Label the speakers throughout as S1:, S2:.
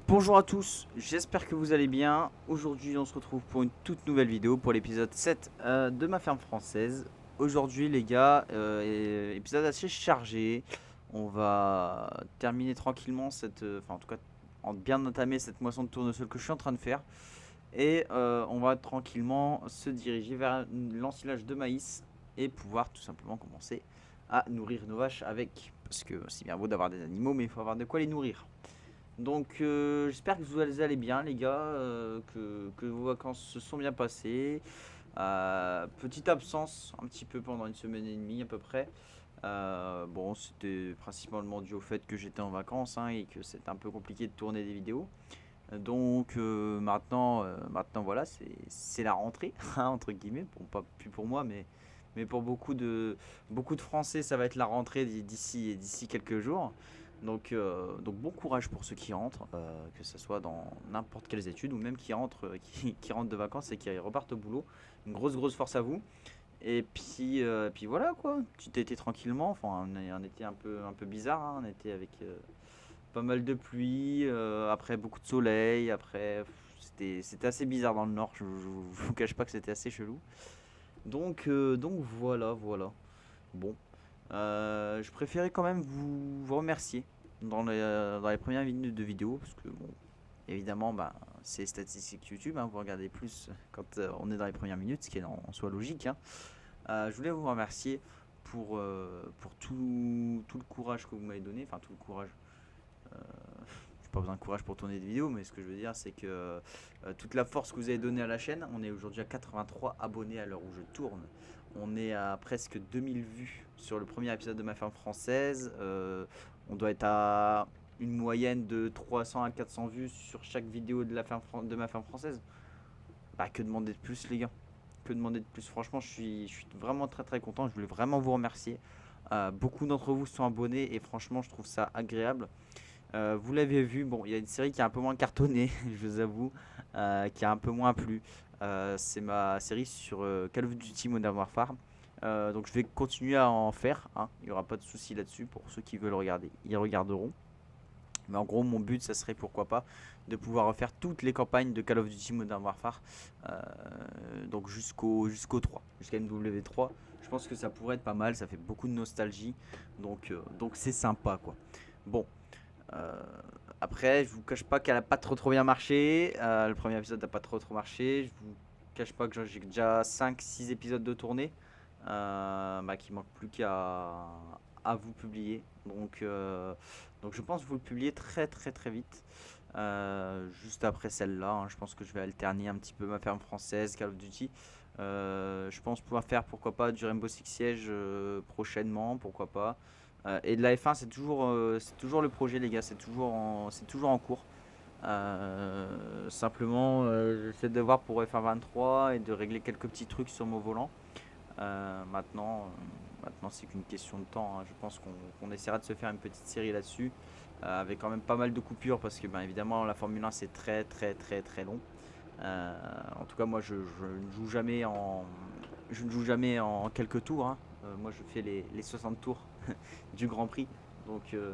S1: Bonjour à tous, j'espère que vous allez bien. Aujourd'hui, on se retrouve pour une toute nouvelle vidéo pour l'épisode 7 de ma ferme française. Aujourd'hui, les gars, épisode assez chargé. On va terminer tranquillement enfin en tout cas, bien entamer cette moisson de tournesol que je suis en train de faire. Et on va tranquillement se diriger vers l'ensilage de maïs et pouvoir tout simplement commencer à nourrir nos vaches avec. Parce que c'est bien beau d'avoir des animaux, mais il faut avoir de quoi les nourrir. Donc j'espère que vous allez bien les gars, que vos vacances se sont bien passées. Petite absence un petit peu pendant une semaine et demie à peu près. Bon, c'était principalement dû au fait que j'étais en vacances hein, et que c'était un peu compliqué de tourner des vidéos. Donc maintenant voilà, c'est la rentrée hein, entre guillemets. Bon, pas plus pour moi, mais pour beaucoup de Français, ça va être la rentrée d'ici quelques jours. Donc bon courage pour ceux qui rentrent, que ce soit dans n'importe quelles études ou même qui rentrent, qui rentrent de vacances et qui repartent au boulot. Une grosse force à vous. Et puis voilà quoi, petit été tranquillement. Enfin, un été un peu bizarre, hein. Un été avec pas mal de pluie, après beaucoup de soleil, après c'était assez bizarre dans le nord, je vous cache pas que c'était assez chelou. Donc voilà. Bon, je préférais quand même vous remercier dans les premières minutes de vidéo, parce que bon, évidemment, bah, c'est statistiques YouTube, hein, vous regardez plus quand on est dans les premières minutes, ce qui est en soi logique, hein. Je voulais vous remercier pour tout le courage que vous m'avez donné, enfin tout le courage. J'ai pas besoin de courage pour tourner des vidéos, mais ce que je veux dire, c'est que toute la force que vous avez donnée à la chaîne, on est aujourd'hui à 83 abonnés à l'heure où je tourne. On est à presque 2000 vues sur le premier épisode de ma ferme française. On doit être à une moyenne de 300 à 400 vues sur chaque vidéo de ma ferme française. Bah, que demander de plus, les gars? Que demander de plus? Franchement, je suis vraiment très content. Je voulais vraiment vous remercier. Beaucoup d'entre vous sont abonnés et franchement, je trouve ça agréable. Vous l'avez vu, bon, il y a une série qui est un peu moins cartonnée, je vous avoue, qui a un peu moins plu. C'est ma série sur Call of Duty Modern Warfare. Donc je vais continuer à en faire, hein. Il n'y aura pas de souci là-dessus. Pour ceux qui veulent regarder, ils regarderont. Mais en gros, mon but, ça serait pourquoi pas de pouvoir refaire toutes les campagnes de Call of Duty Modern Warfare. Donc jusqu'au 3, jusqu'à MW3. Je pense que ça pourrait être pas mal, ça fait beaucoup de nostalgie. Donc c'est sympa quoi. Bon, euh, après, je vous cache pas qu'elle a pas trop bien marché. Le premier épisode n'a pas trop marché. Je vous cache pas que j'ai déjà 5 6 épisodes de tournée. Bah, qui manque plus qu'à vous publier. Donc je pense vous le publier très vite. Juste après celle-là, hein. Je pense que je vais alterner un petit peu ma ferme française, Call of Duty. Je pense pouvoir faire pourquoi pas du Rainbow Six Siege prochainement, pourquoi pas. Et de la F1, c'est toujours le projet, les gars, c'est toujours en cours. Simplement, j'essaie de voir pour F1 23 et de régler quelques petits trucs sur mon volant. Maintenant c'est qu'une question de temps, hein. Je pense qu'on essaiera de se faire une petite série là-dessus, avec quand même pas mal de coupures, parce que, ben, évidemment, la Formule 1 c'est très long. En tout cas, moi je ne joue jamais en quelques tours, hein. Moi je fais les 60 tours du Grand Prix. Donc, euh,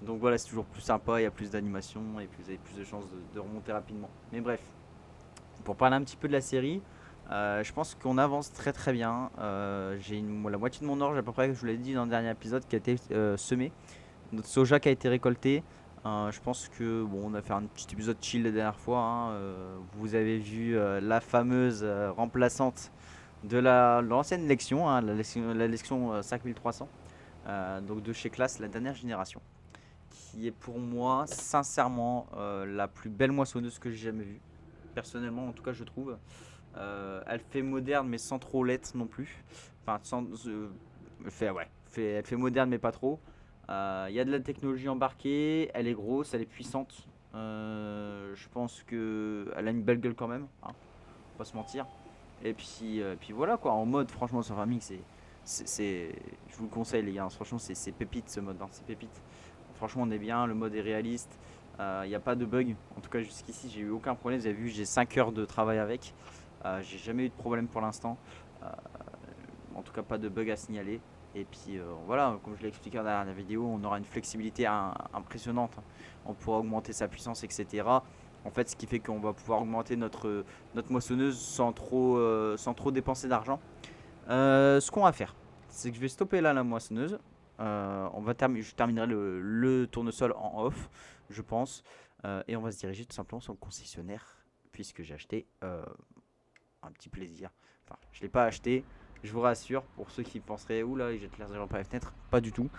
S1: donc voilà, c'est toujours plus sympa, il y a plus d'animation et vous avez plus de chances de remonter rapidement. Mais bref, pour parler un petit peu de la série, je pense qu'on avance très bien. J'ai la moitié de mon orge à peu près, je vous l'ai dit dans le dernier épisode, qui a été semé. Notre soja qui a été récolté. Je pense que bon, on a fait un petit épisode chill la dernière fois, hein. Vous avez vu la fameuse remplaçante de l'ancienne Lexion, hein, la Lexion 5300, donc de chez Classe, la dernière génération, qui est pour moi sincèrement la plus belle moissonneuse que j'ai jamais vue. Personnellement, en tout cas, je trouve. Elle fait moderne, mais sans trop l'être non plus. Enfin, elle fait moderne, mais pas trop. Il y a de la technologie embarquée, elle est grosse, elle est puissante. Je pense qu'elle a une belle gueule quand même, hein, faut pas se mentir. Et puis voilà quoi, en mode, franchement, sur Farming, je vous le conseille, les gars. Franchement, c'est pépite ce mode, hein, c'est pépite. Franchement, on est bien, le mode est réaliste. Il n'y a pas de bug. En tout cas, jusqu'ici, j'ai eu aucun problème. Vous avez vu, j'ai 5 heures de travail avec. J'ai jamais eu de problème pour l'instant. En tout cas, pas de bug à signaler. Et puis voilà, comme je l'ai expliqué dans la dernière vidéo, on aura une flexibilité impressionnante. On pourra augmenter sa puissance, etc. En fait, ce qui fait qu'on va pouvoir augmenter notre moissonneuse sans trop dépenser d'argent. Ce qu'on va faire, c'est que je vais stopper là la moissonneuse. Je terminerai le tournesol en off, je pense. Et on va se diriger tout simplement sur le concessionnaire, puisque j'ai acheté un petit plaisir. Enfin, je ne l'ai pas acheté, je vous rassure, pour ceux qui penseraient, oula, il jette l'air par la fenêtre, pas du tout.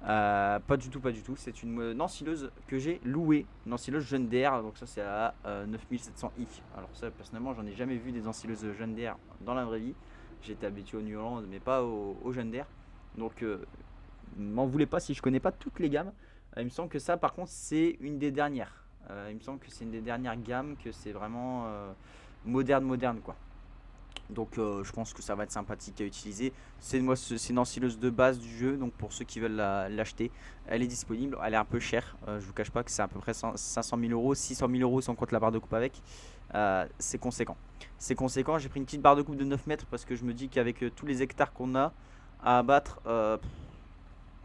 S1: Pas du tout, pas du tout. C'est une ensileuse que j'ai louée, une ensileuse Jeune d'Air, donc ça c'est à 9700i. Alors ça, personnellement, j'en ai jamais vu des ensileuses Jeune d'Air dans la vraie vie. J'étais habitué au New Holland, mais pas au Jeune d'Air. Donc, m'en voulez pas si je connais pas toutes les gammes. Il me semble que ça, par contre, c'est une des dernières. Il me semble que c'est une des dernières gammes, que c'est vraiment moderne quoi. Donc je pense que ça va être sympathique à utiliser. C'est une ensileuse de base du jeu, donc pour ceux qui veulent l'acheter, elle est disponible. Elle est un peu chère, je vous cache pas que c'est à peu près 500 000 euros, 600 000 euros si on compte la barre de coupe avec. C'est conséquent. C'est conséquent, j'ai pris une petite barre de coupe de 9 mètres parce que je me dis qu'avec tous les hectares qu'on a à abattre,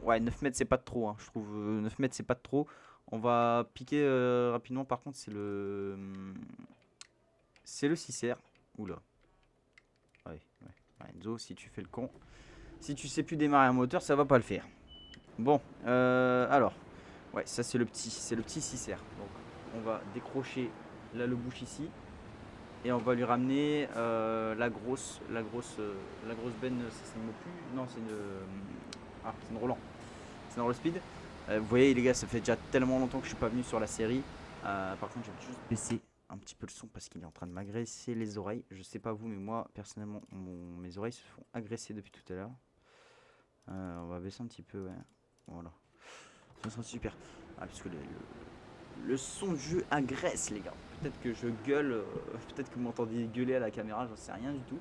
S1: ouais 9 mètres c'est pas de trop, hein. Je trouve 9 mètres c'est pas de trop. On va piquer rapidement, par contre c'est le 6R. Oula. Ouais. Enzo, si tu fais le con, si tu sais plus démarrer un moteur, ça va pas le faire. Bon, alors, ouais, ça c'est le petit 6R. Donc, on va décrocher là le bouche ici et on va lui ramener la grosse benne. C'est une Mopu. Non, c'est une Roland. C'est une Roll Speed. Vous voyez les gars, ça fait déjà tellement longtemps que je suis pas venu sur la série. Par contre, je vais juste baisser un petit peu le son parce qu'il est en train de m'agresser les oreilles. Je sais pas vous, mais moi personnellement, mes oreilles se font agresser depuis tout à l'heure. On va baisser un petit peu, ouais. Voilà. Ça sera super. Parce que le son de jeu agresse, les gars. Peut-être que je gueule, peut-être que vous m'entendez gueuler à la caméra, j'en sais rien du tout.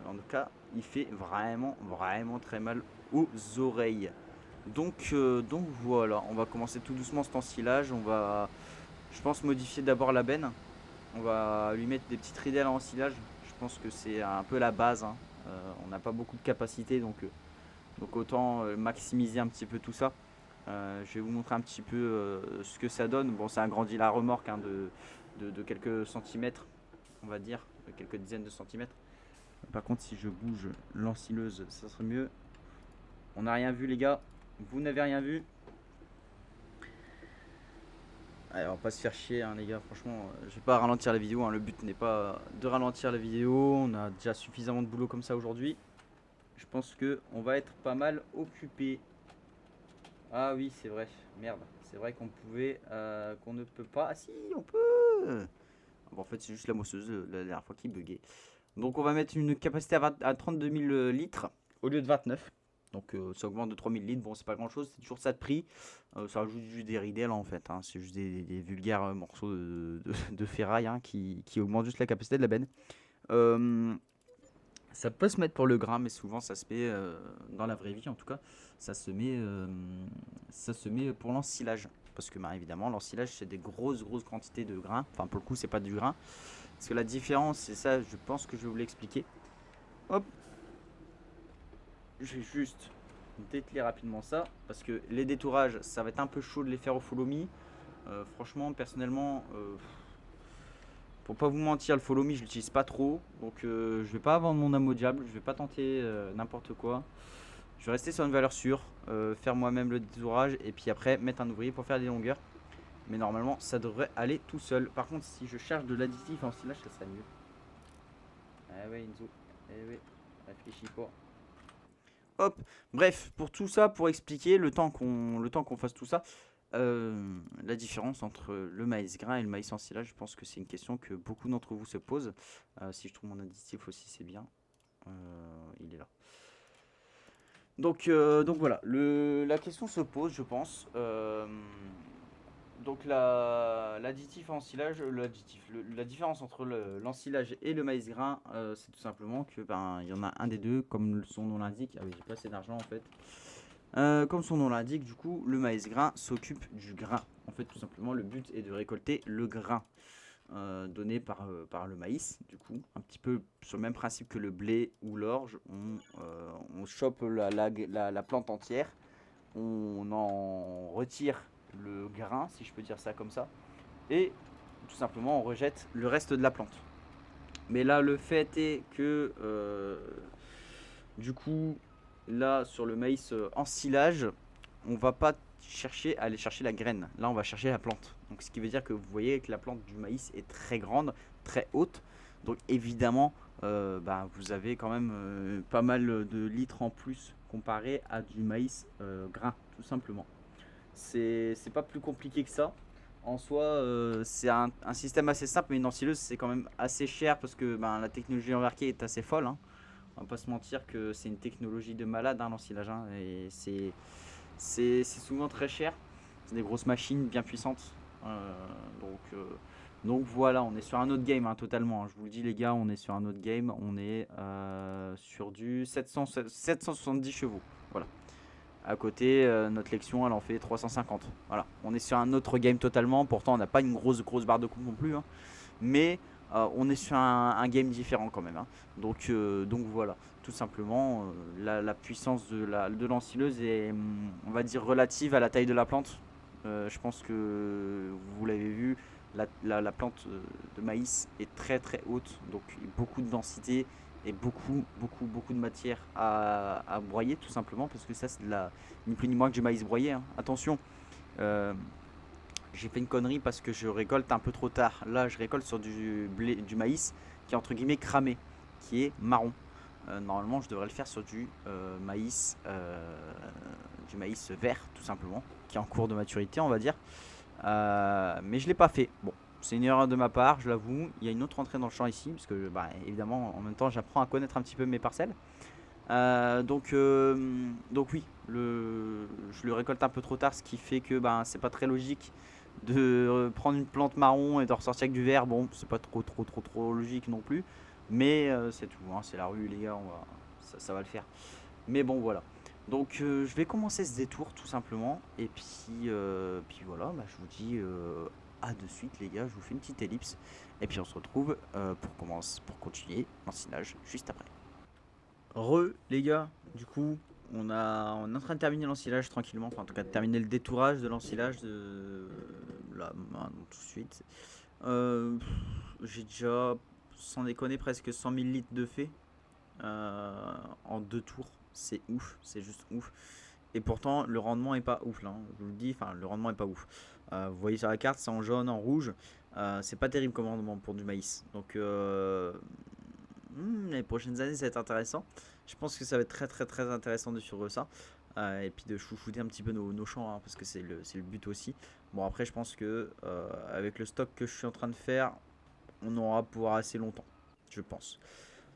S1: En tout cas, il fait vraiment très mal aux oreilles. Donc voilà, on va commencer tout doucement cet ensilage. On va, je pense, modifier d'abord la benne. On va lui mettre des petites ridelles en ensilage. Je pense que c'est un peu la base, hein. On n'a pas beaucoup de capacité, donc autant maximiser un petit peu tout ça. Je vais vous montrer un petit peu ce que ça donne. Bon, ça agrandit la remorque, hein, de quelques centimètres, on va dire, de quelques dizaines de centimètres. Par contre, si je bouge l'ensileuse, ça serait mieux. On n'a rien vu, les gars. Vous n'avez rien vu. Allez, on va pas se faire chier, hein, les gars. Franchement, je vais pas ralentir la vidéo, hein. Le but n'est pas de ralentir la vidéo. On a déjà suffisamment de boulot comme ça aujourd'hui. Je pense que on va être pas mal occupé. Ah oui, c'est vrai. Merde. C'est vrai qu'on pouvait, qu'on ne peut pas. Ah si, on peut. Bon, en fait, c'est juste la moisseuse la dernière fois qui buguait. Donc, on va mettre une capacité à 32 000 litres au lieu de 29. Donc, ça augmente de 3 000 litres. Bon, c'est pas grand chose. C'est toujours ça de prix. Ça rajoute juste des ridelles en fait, hein. C'est juste des vulgaires morceaux de ferraille, hein, qui augmentent juste la capacité de la benne. Ça peut se mettre pour le grain, mais souvent ça se met dans la vraie vie en tout cas. Ça se met pour l'ensilage. Parce que bah, évidemment, l'ensilage c'est des grosses quantités de grains. Enfin, pour le coup, c'est pas du grain. Parce que la différence, c'est ça, je pense que je vais vous l'expliquer. Hop, je vais juste dételer rapidement ça. Parce que les détourages, ça va être un peu chaud de les faire au follow me. Franchement, personnellement, pour pas vous mentir, le follow me je l'utilise pas trop. Donc je vais pas vendre mon âme au diable. Je vais pas tenter n'importe quoi. Je vais rester sur une valeur sûre, faire moi-même le détourage et puis après mettre un ouvrier pour faire des longueurs. Mais normalement ça devrait aller tout seul. Par contre, si je charge de l'additif en silage, ça serait mieux. Ah ouais, Enzo. Eh ouais, réfléchis pas. Hop, bref, pour tout ça, pour expliquer le temps qu'on fasse tout ça, la différence entre le maïs grain et le maïs ensilage, je pense que c'est une question que beaucoup d'entre vous se posent. Si je trouve mon additif aussi, c'est bien. Il est là. Donc voilà, la question se pose, je pense. Donc l'additif ensilage, la différence entre l'ensilage et le maïs grain, c'est tout simplement que il y en a un des deux, comme son nom l'indique. Ah oui, j'ai pas assez d'argent en fait. Comme son nom l'indique, du coup, le maïs grain s'occupe du grain. En fait, tout simplement, le but est de récolter le grain. donné par le maïs, du coup, un petit peu sur le même principe que le blé ou l'orge. On chope la plante entière, on en retire le grain, si je peux dire ça comme ça, et tout simplement on rejette le reste de la plante. Mais là, le fait est que du coup, là sur le maïs en silage, on va pas aller chercher la graine. Là, on va chercher la plante. Donc, ce qui veut dire que vous voyez que la plante du maïs est très grande, très haute. Donc, évidemment, vous avez quand même pas mal de litres en plus comparé à du maïs grain, tout simplement. C'est pas plus compliqué que ça. En soi, c'est un système assez simple, mais une ensileuse, c'est quand même assez cher parce que la technologie embarquée est assez folle, hein. On va pas se mentir que c'est une technologie de malade, hein, l'ensilage, hein, et c'est souvent très cher. C'est des grosses machines bien puissantes. Euh, donc, euh, donc voilà, on est sur un autre game, hein, totalement, hein. Je vous le dis les gars, on est sur un autre game. On est sur du 770 chevaux. Voilà. À côté, notre Lexion, elle en fait 350. Voilà. On est sur un autre game totalement. Pourtant, on n'a pas une grosse barre de coupe non plus, hein. Mais on est sur un game différent quand même, hein. Donc voilà, tout simplement, la puissance de l'ensileuse est, on va dire, relative à la taille de la plante. Je pense que vous l'avez vu, la plante de maïs est très haute, donc beaucoup de densité et beaucoup de matière à broyer, tout simplement, parce que ça, c'est ni plus ni moins que du maïs broyé, hein. Attention, euh, j'ai fait une connerie parce que je récolte un peu trop tard. Là, je récolte sur du maïs qui est entre guillemets cramé, qui est marron. Normalement, je devrais le faire sur du maïs vert, tout simplement, qui est en cours de maturité, on va dire. Mais je l'ai pas fait. Bon, c'est une erreur de ma part, je l'avoue. Il y a une autre entrée dans le champ ici, parce que évidemment, en même temps, j'apprends à connaître un petit peu mes parcelles. Donc oui, je le récolte un peu trop tard, ce qui fait que c'est pas très logique de prendre une plante marron et de ressortir avec du vert. Bon, c'est pas trop logique non plus, mais c'est tout, hein, c'est la rue les gars, ça va le faire. Mais bon voilà. Donc je vais commencer ce détour tout simplement, et puis voilà, je vous dis à de suite les gars, je vous fais une petite ellipse, et puis on se retrouve pour continuer l'ensilage juste après. Les gars, du coup, on est en train de terminer l'ensilage tranquillement, enfin en tout cas de terminer le détourage de l'ensilage là, maintenant, tout de suite. J'ai déjà, sans déconner, presque 100 000 litres de fait en 2 tours. C'est ouf, c'est juste ouf. Et pourtant, le rendement est pas ouf là, hein, je vous le dis, enfin le rendement est pas ouf. Vous voyez sur la carte, c'est en jaune, en rouge. C'est pas terrible comme rendement pour du maïs. Donc les prochaines années, ça va être intéressant. Je pense que ça va être très intéressant de suivre ça. Et puis de chouchouter un petit peu nos champs, hein, parce que c'est le but aussi. Bon, après, je pense que avec le stock que je suis en train de faire, on aura pour assez longtemps, je pense.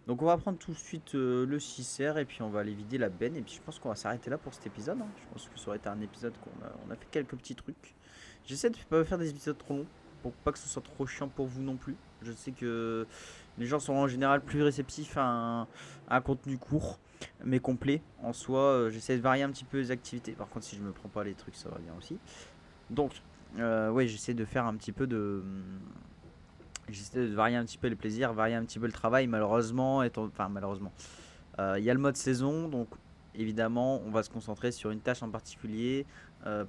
S1: Donc, on va prendre tout de suite le 6R et puis on va aller vider la benne. Et puis, je pense qu'on va s'arrêter là pour cet épisode, hein. Je pense que ça aurait été un épisode on a fait quelques petits trucs. J'essaie de pas faire des épisodes trop longs pour pas que ce soit trop chiant pour vous non plus. Je sais que les gens sont en général plus réceptifs à un contenu court mais complet. En soi, j'essaie de varier un petit peu les activités. Par contre, si je me prends pas les trucs, ça va bien aussi. Donc, ouais, j'essaie de faire un petit peu de. J'essaie de varier un petit peu les plaisirs, varier un petit peu le travail. Malheureusement, il y a le mode saison, donc évidemment, on va se concentrer sur une tâche en particulier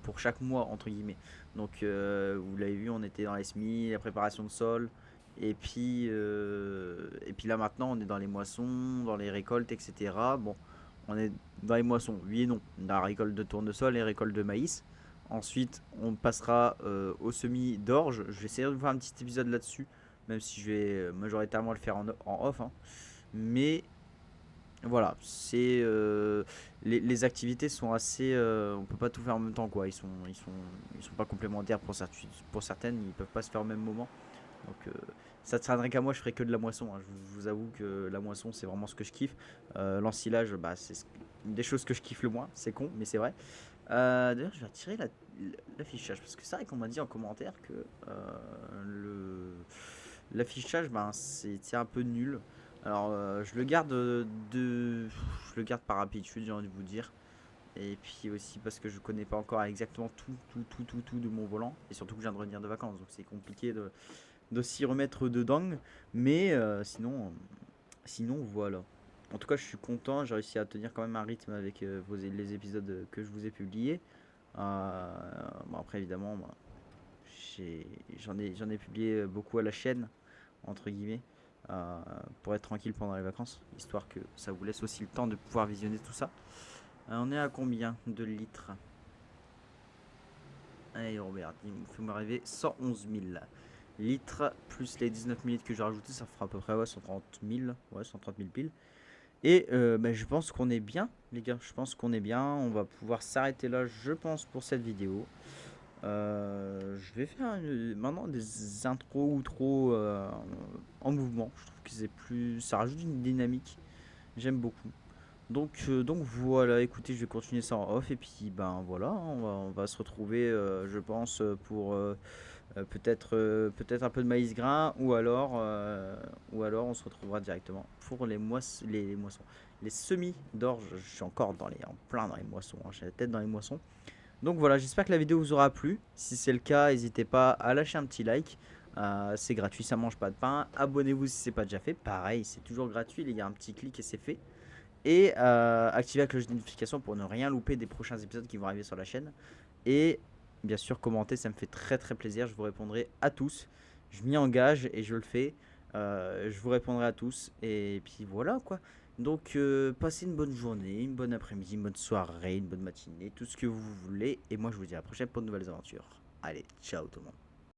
S1: pour chaque mois, entre guillemets. Donc, vous l'avez vu, on était dans les semis, la préparation de sol. Et puis là, maintenant, on est dans les moissons, dans les récoltes, etc. Bon, on est dans les moissons, oui et non. Dans la récolte de tournesol et récolte de maïs. Ensuite, on passera au semis d'orge. Je vais essayer de vous faire un petit épisode là-dessus, même si je vais majoritairement le faire en off, hein. Mais voilà, les activités sont assez, on peut pas tout faire en même temps quoi. Ils sont pas complémentaires pour certaines, ils peuvent pas se faire au même moment. Donc ça ne tiendrait qu'à moi, je ferais que de la moisson, hein. Je vous avoue que la moisson c'est vraiment ce que je kiffe. L'ensilage, c'est une des choses que je kiffe le moins. C'est con, mais c'est vrai. D'ailleurs, je vais retirer l'affichage parce que c'est vrai qu'on m'a dit en commentaire que l'affichage, c'était un peu nul. Alors, je le garde par habitude, j'ai envie de vous dire. Et puis aussi parce que je connais pas encore exactement tout de mon volant. Et surtout que je viens de revenir de vacances, donc c'est compliqué de s'y remettre dedans. Mais sinon, voilà. En tout cas, je suis content. J'ai réussi à tenir quand même un rythme avec les épisodes que je vous ai publiés. Bon, après, évidemment, moi, j'en ai publié beaucoup à la chaîne, entre guillemets, euh, pour être tranquille pendant les vacances, histoire que ça vous laisse aussi le temps de pouvoir visionner tout ça. On est à combien de litres? Allez, Robert, fais-moi rêver. 111 000 litres, plus les 19 000 litres que j'ai rajouté, ça fera à peu près 130 000. Ouais, 130 000 piles. Et je pense qu'on est bien, les gars. Je pense qu'on est bien. On va pouvoir s'arrêter là, je pense, pour cette vidéo. Je vais faire maintenant des intros ou trop en mouvement. Je trouve que c'est plus, ça rajoute une dynamique. J'aime beaucoup. Donc voilà, écoutez, je vais continuer ça en off et puis ben voilà, hein, on va se retrouver, je pense, pour peut-être un peu de maïs grain ou alors on se retrouvera directement pour les moissons, les semis d'orge. Je suis encore en plein dans les moissons, hein, j'ai la tête dans les moissons. Donc voilà, j'espère que la vidéo vous aura plu. Si c'est le cas, n'hésitez pas à lâcher un petit like. C'est gratuit, ça mange pas de pain. Abonnez-vous si c'est pas déjà fait. Pareil, c'est toujours gratuit, il y a un petit clic et c'est fait. Et activez la cloche de notification pour ne rien louper des prochains épisodes qui vont arriver sur la chaîne. Et bien sûr, commentez, ça me fait très très plaisir. Je vous répondrai à tous. Je m'y engage et je le fais. Je vous répondrai à tous. Et puis voilà quoi. Donc passez une bonne journée, une bonne après-midi, une bonne soirée, une bonne matinée, tout ce que vous voulez. Et moi je vous dis à la prochaine pour de nouvelles aventures. Allez, ciao tout le monde.